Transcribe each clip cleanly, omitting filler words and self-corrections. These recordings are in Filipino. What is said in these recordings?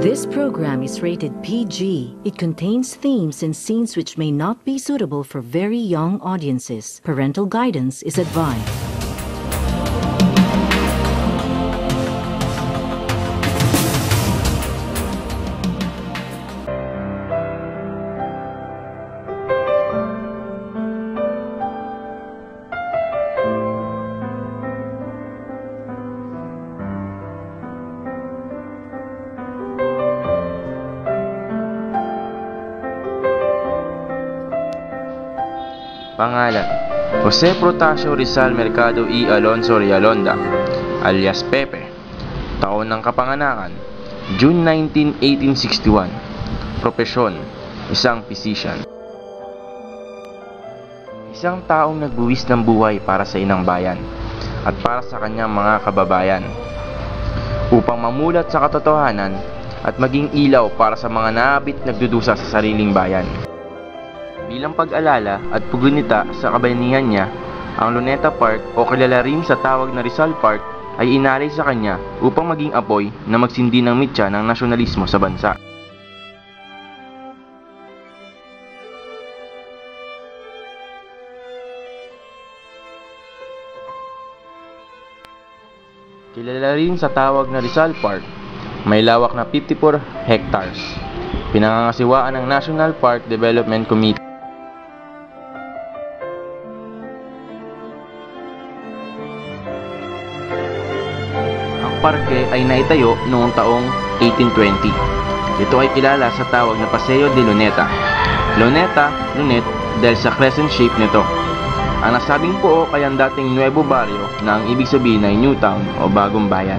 This program is rated PG. It contains themes and scenes which may not be suitable for very young audiences. Parental guidance is advised. Pangalan: Jose Protasio Rizal Mercado y Alonso Rialonda, alias Pepe. Taon ng kapanganakan: June 19, 1861. Propesyon: isang physician. Isang taong nagbuwis ng buhay para sa inang bayan at para sa kanyang mga kababayan, upang mamulat sa katotohanan at maging ilaw para sa mga naabit nagdudusa sa sariling bayan. Bilang pag-alala at paggunita sa kabayanihan niya, ang Luneta Park o kilala rin sa tawag na Rizal Park ay inalay sa kanya upang maging apoy na magsindi ng mitya ng nasyonalismo sa bansa. Kilala rin sa tawag na Rizal Park, may lawak na 54 hectares. Pinangangasiwaan ng National Park Development Committee. Parke ay naitayo noong taong 1820. Ito ay kilala sa tawag na Paseo de Luneta. Luneta, Lunet, dahil sa crescent shape nito. Ang nasabing pook ay ang dating Nuevo Barrio na ang ibig sabihin ay New Town o Bagong Bayan.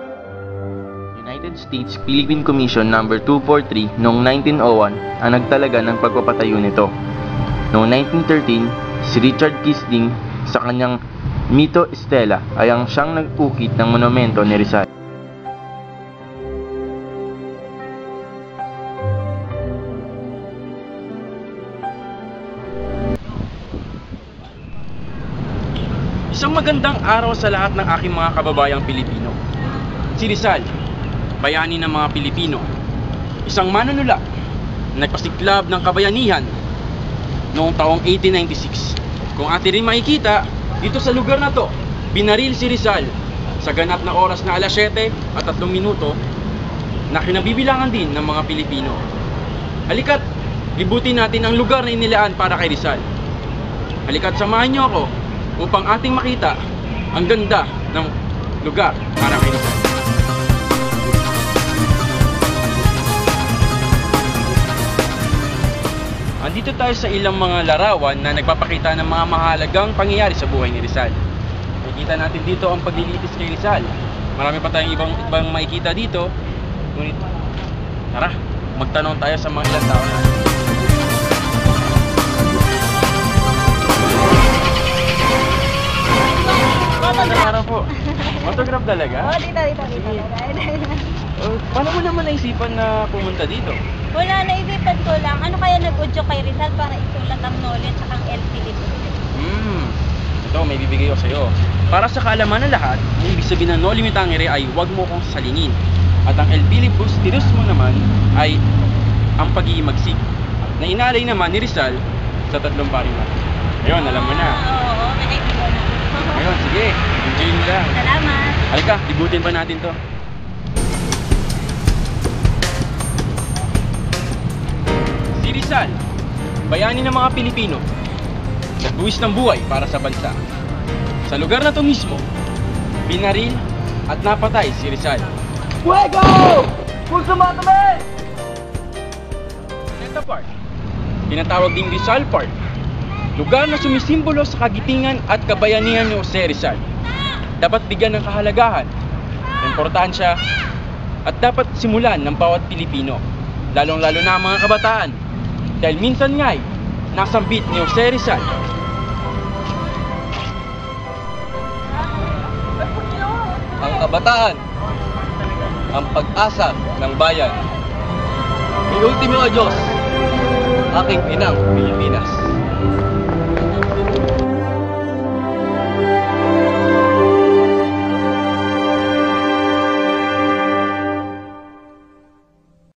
United States Philippine Commission No. 243 noong 1901 ang nagtalaga ng pagpapatayo nito. Noong 1913, si Richard Kisling sa kanyang Mito Estela ay ang siyang nag-ukit ng monumento ni Rizal. Isang magandang araw sa lahat ng aking mga kababayang Pilipino. Si Rizal, bayani ng mga Pilipino, isang manunula na nagpasiklab ng kabayanihan noong taong 1896. Kung atin rin makikita, dito sa lugar na to, binaril si Rizal sa ganap na oras na alas 7 at 3 minuto na kinabibilangan din ng mga Pilipino. Halika't libutin natin ang lugar na inilaan para kay Rizal. Halika't samahan niyo ako upang ating makita ang ganda ng lugar para kay Rizal. Andito tayo sa ilang mga larawan na nagpapakita ng mga mahalagang pangyayari sa buhay ni Rizal. Makikita natin dito ang paglilitis kay Rizal. Marami pa tayong ibang makikita dito. Ngunit tara, magtanong tayo sa mga ilang tao natin. Araw po. Autograph talaga? Oo, dito. Paano mo naman naisipan na pumunta dito? Wala, naisipan ko lang. Ano kaya nag-udyo kay Rizal para isulat ang knowledge at ang LPD? Ito, may bibigay ko sa'yo. Para sa kaalaman ng lahat, ang ibig sabihin ng no limitangere ay huwag mo kong salingin. At ang LPD mo naman ay ang pag-iimagsik. Na inalay naman ni Rizal sa tatlong pariman. Ayun, alam mo na. Oo, naisip ko na. Ayun, sige. Enjoy mo lang. Salamat. Halika, libutin pa natin to. Si Rizal, bayani ng mga Pilipino, nagbuwis ng buhay para sa bansa. Sa lugar na to mismo, binaril at napatay si Rizal. Fuego! Kung sumatabi! Luneta Park, tinatawag ding Rizal Park, lugar na sumisimbolo sa kagitingan at kabayanihan ni Jose Rizal. Dapat bigyan ng kahalagahan, importansya, at dapat simulan ng bawat Pilipino, lalong-lalo na ang mga kabataan. Dahil minsan nga'y nasambit ni Jose Rizal. Ang kabataan, ang pag-asa ng bayan. Mi ultimo Diyos, aking inang Pilipinas.